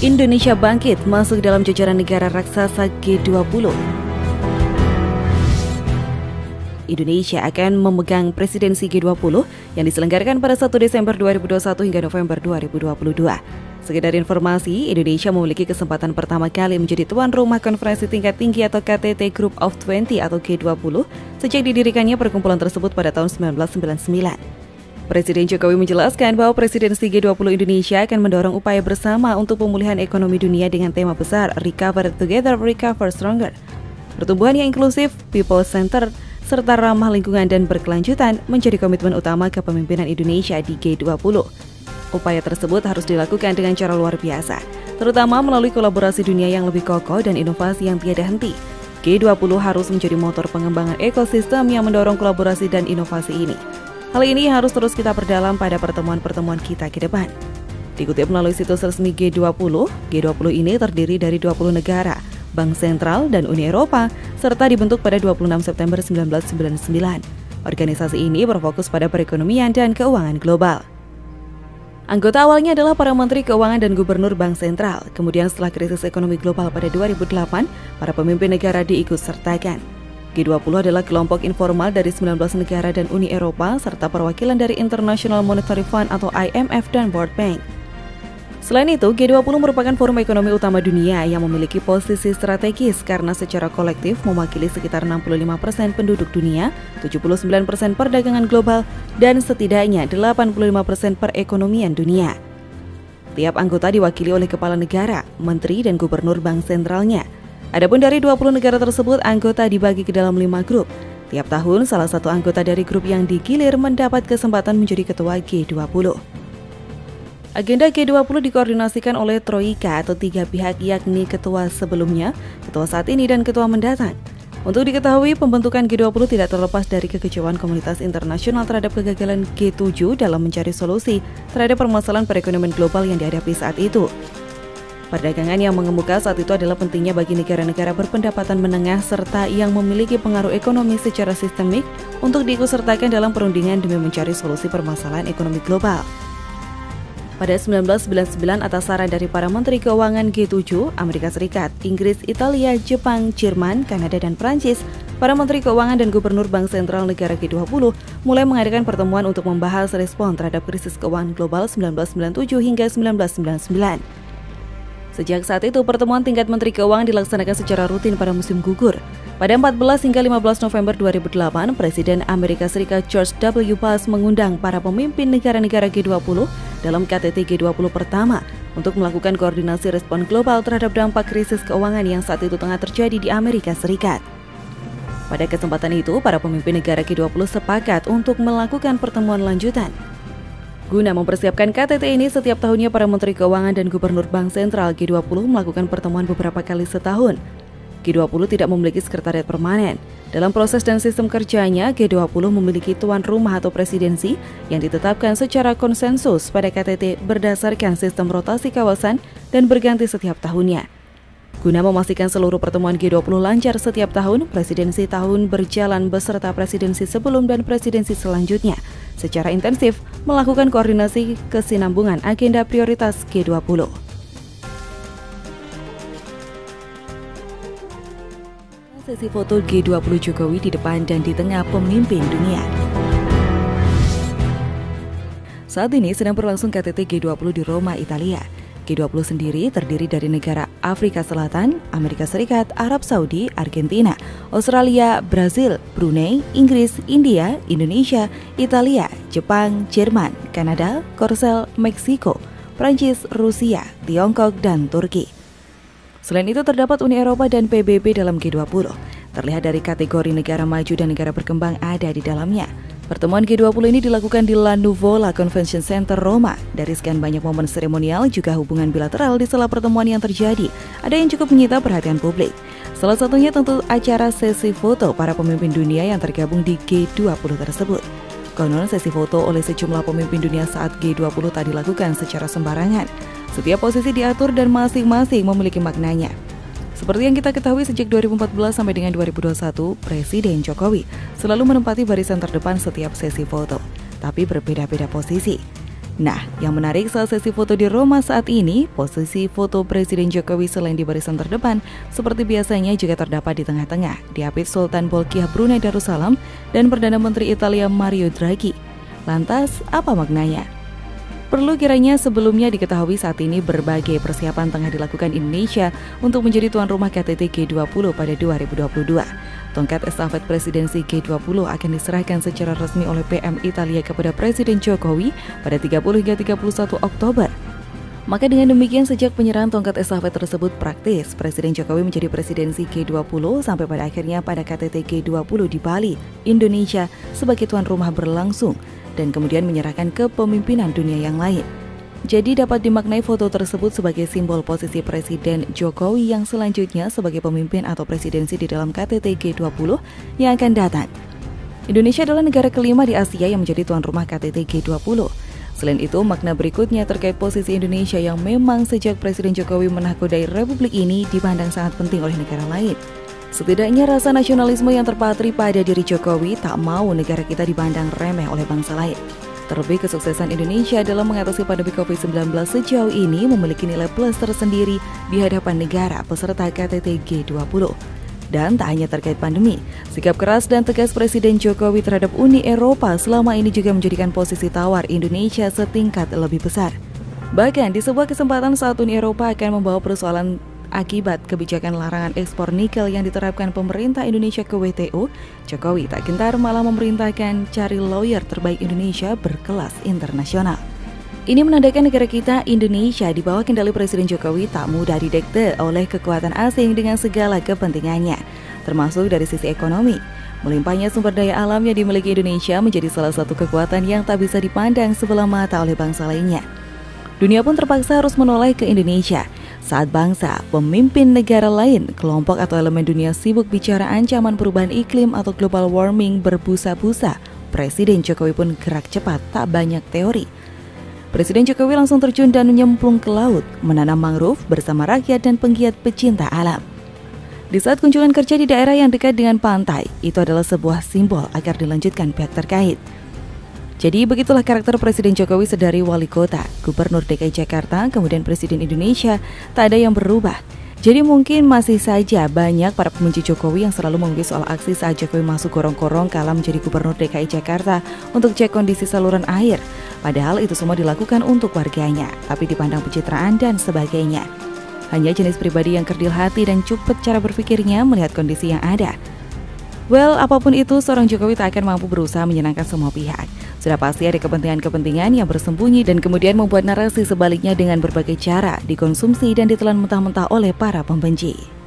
Indonesia bangkit masuk dalam jajaran negara raksasa G20. Indonesia akan memegang presidensi G20 yang diselenggarakan pada 1 Desember 2021 hingga November 2022. Sekedar informasi, Indonesia memiliki kesempatan pertama kali menjadi tuan rumah konferensi tingkat tinggi atau KTT Group of 20 atau G20 sejak didirikannya perkumpulan tersebut pada tahun 1999. Presiden Jokowi menjelaskan bahwa presidensi G20 Indonesia akan mendorong upaya bersama untuk pemulihan ekonomi dunia dengan tema besar Recover Together, Recover Stronger. Pertumbuhan yang inklusif, people-centered, serta ramah lingkungan dan berkelanjutan menjadi komitmen utama kepemimpinan Indonesia di G20. Upaya tersebut harus dilakukan dengan cara luar biasa, terutama melalui kolaborasi dunia yang lebih kokoh dan inovasi yang tiada henti. G20 harus menjadi motor pengembangan ekosistem yang mendorong kolaborasi dan inovasi ini. Hal ini harus terus kita perdalam pada pertemuan-pertemuan kita ke depan. Dikutip melalui situs resmi G20, G20 ini terdiri dari 20 negara, Bank Sentral, dan Uni Eropa, serta dibentuk pada 26 September 1999. Organisasi ini berfokus pada perekonomian dan keuangan global. Anggota awalnya adalah para menteri keuangan dan gubernur Bank Sentral. Kemudian setelah krisis ekonomi global pada 2008, para pemimpin negara diikutsertakan. G20 adalah kelompok informal dari 19 negara dan Uni Eropa serta perwakilan dari International Monetary Fund atau IMF dan World Bank. Selain itu, G20 merupakan forum ekonomi utama dunia yang memiliki posisi strategis karena secara kolektif mewakili sekitar 65% penduduk dunia, 79% perdagangan global, dan setidaknya 85% perekonomian dunia. Tiap anggota diwakili oleh kepala negara, menteri, dan gubernur bank sentralnya. Adapun dari 20 negara tersebut, anggota dibagi ke dalam 5 grup. Tiap tahun, salah satu anggota dari grup yang digilir mendapat kesempatan menjadi ketua G20. Agenda G20 dikoordinasikan oleh Troika atau 3 pihak, yakni ketua sebelumnya, ketua saat ini, dan ketua mendatang. Untuk diketahui, pembentukan G20 tidak terlepas dari kekecewaan komunitas internasional terhadap kegagalan G7 dalam mencari solusi terhadap permasalahan perekonomian global yang dihadapi saat itu. Perdagangan yang mengemuka saat itu adalah pentingnya bagi negara-negara berpendapatan menengah serta yang memiliki pengaruh ekonomi secara sistemik untuk diikutsertakan dalam perundingan demi mencari solusi permasalahan ekonomi global. Pada 1999 atas saran dari para menteri keuangan G7, Amerika Serikat, Inggris, Italia, Jepang, Jerman, Kanada, dan Prancis, para menteri keuangan dan gubernur bank sentral negara G20 mulai mengadakan pertemuan untuk membahas respon terhadap krisis keuangan global 1997 hingga 1999. Sejak saat itu, pertemuan tingkat Menteri Keuangan dilaksanakan secara rutin pada musim gugur. Pada 14 hingga 15 November 2008, Presiden Amerika Serikat George W. Bush mengundang para pemimpin negara-negara G20 dalam KTT G20 pertama untuk melakukan koordinasi respon global terhadap dampak krisis keuangan yang saat itu tengah terjadi di Amerika Serikat. Pada kesempatan itu, para pemimpin negara G20 sepakat untuk melakukan pertemuan lanjutan. Guna mempersiapkan KTT ini, setiap tahunnya para menteri keuangan dan gubernur bank sentral G20 melakukan pertemuan beberapa kali setahun. G20 tidak memiliki sekretariat permanen. Dalam proses dan sistem kerjanya, G20 memiliki tuan rumah atau presidensi yang ditetapkan secara konsensus pada KTT berdasarkan sistem rotasi kawasan dan berganti setiap tahunnya. Guna memastikan seluruh pertemuan G20 lancar setiap tahun, presidensi tahun berjalan beserta presidensi sebelum dan presidensi selanjutnya secara intensif melakukan koordinasi kesinambungan agenda prioritas G20. Sesi foto G20 Jokowi di depan dan di tengah pemimpin dunia. Saat ini sedang berlangsung KTT G20 di Roma, Italia. G20 sendiri terdiri dari negara Afrika Selatan, Amerika Serikat, Arab Saudi, Argentina, Australia, Brazil, Brunei, Inggris, India, Indonesia, Italia, Jepang, Jerman, Kanada, Korsel, Meksiko, Prancis, Rusia, Tiongkok, dan Turki. Selain itu terdapat Uni Eropa dan PBB dalam G20. Terlihat dari kategori negara maju dan negara berkembang ada di dalamnya. Pertemuan G20 ini dilakukan di La Nuvola Convention Center, Roma. Dari sekian banyak momen seremonial, juga hubungan bilateral di sela pertemuan yang terjadi, ada yang cukup menyita perhatian publik. Salah satunya tentu acara sesi foto para pemimpin dunia yang tergabung di G20 tersebut. Konon sesi foto oleh sejumlah pemimpin dunia saat G20 tak dilakukan secara sembarangan. Setiap posisi diatur dan masing-masing memiliki maknanya. Seperti yang kita ketahui sejak 2014 sampai dengan 2021, Presiden Jokowi selalu menempati barisan terdepan setiap sesi foto, tapi berbeda-beda posisi. Nah, yang menarik saat sesi foto di Roma saat ini, posisi foto Presiden Jokowi selain di barisan terdepan, seperti biasanya juga terdapat di tengah-tengah, diapit Sultan Bolkiah Brunei Darussalam dan Perdana Menteri Italia Mario Draghi. Lantas, apa maknanya? Perlu kiranya sebelumnya diketahui saat ini berbagai persiapan tengah dilakukan Indonesia untuk menjadi tuan rumah KTT G20 pada 2022. Tongkat estafet presidensi G20 akan diserahkan secara resmi oleh PM Italia kepada Presiden Jokowi pada 30 hingga 31 Oktober. Maka dengan demikian sejak penyerahan tongkat estafet tersebut praktis, Presiden Jokowi menjadi presidensi G20 sampai pada akhirnya pada KTT G20 di Bali, Indonesia sebagai tuan rumah berlangsung dan kemudian menyerahkan kepemimpinan dunia yang lain. Jadi dapat dimaknai foto tersebut sebagai simbol posisi Presiden Jokowi yang selanjutnya sebagai pemimpin atau presidensi di dalam KTT G20 yang akan datang. Indonesia adalah negara kelima di Asia yang menjadi tuan rumah KTT G20. Selain itu, makna berikutnya terkait posisi Indonesia yang memang sejak Presiden Jokowi menakodai Republik ini dipandang sangat penting oleh negara lain. Setidaknya rasa nasionalisme yang terpatri pada diri Jokowi tak mau negara kita dipandang remeh oleh bangsa lain. Terlebih kesuksesan Indonesia dalam mengatasi pandemi COVID-19 sejauh ini memiliki nilai plus tersendiri di hadapan negara peserta KTT G20. Dan tak hanya terkait pandemi, sikap keras dan tegas Presiden Jokowi terhadap Uni Eropa selama ini juga menjadikan posisi tawar Indonesia setingkat lebih besar. Bahkan di sebuah kesempatan saat Uni Eropa akan membawa persoalan akibat kebijakan larangan ekspor nikel yang diterapkan pemerintah Indonesia ke WTO, Jokowi tak gentar malah memerintahkan cari lawyer terbaik Indonesia berkelas internasional. Ini menandakan negara kita, Indonesia, di bawah kendali Presiden Jokowi tak mudah didekte oleh kekuatan asing dengan segala kepentingannya, termasuk dari sisi ekonomi. Melimpahnya sumber daya alam yang dimiliki Indonesia menjadi salah satu kekuatan yang tak bisa dipandang sebelah mata oleh bangsa lainnya. Dunia pun terpaksa harus menoleh ke Indonesia saat bangsa, pemimpin negara lain, kelompok atau elemen dunia sibuk bicara ancaman perubahan iklim atau global warming berbusa-busa. Presiden Jokowi pun gerak cepat, tak banyak teori. Presiden Jokowi langsung terjun dan menyemplung ke laut, menanam mangrove bersama rakyat dan penggiat pecinta alam. Di saat kunjungan kerja di daerah yang dekat dengan pantai, itu adalah sebuah simbol agar dilanjutkan pihak terkait. Jadi begitulah karakter Presiden Jokowi sedari wali kota, Gubernur DKI Jakarta, kemudian Presiden Indonesia, tak ada yang berubah. Jadi mungkin masih saja banyak para pembenci Jokowi yang selalu mengungkit soal aksi saat Jokowi masuk korong-korong kala menjadi Gubernur DKI Jakarta untuk cek kondisi saluran air. Padahal itu semua dilakukan untuk warganya, tapi dipandang pencitraan dan sebagainya. Hanya jenis pribadi yang kerdil hati dan cepat cara berpikirnya melihat kondisi yang ada. Well, apapun itu, seorang Jokowi tak akan mampu berusaha menyenangkan semua pihak. Sudah pasti ada kepentingan-kepentingan yang bersembunyi dan kemudian membuat narasi sebaliknya dengan berbagai cara dikonsumsi dan ditelan mentah-mentah oleh para pembenci.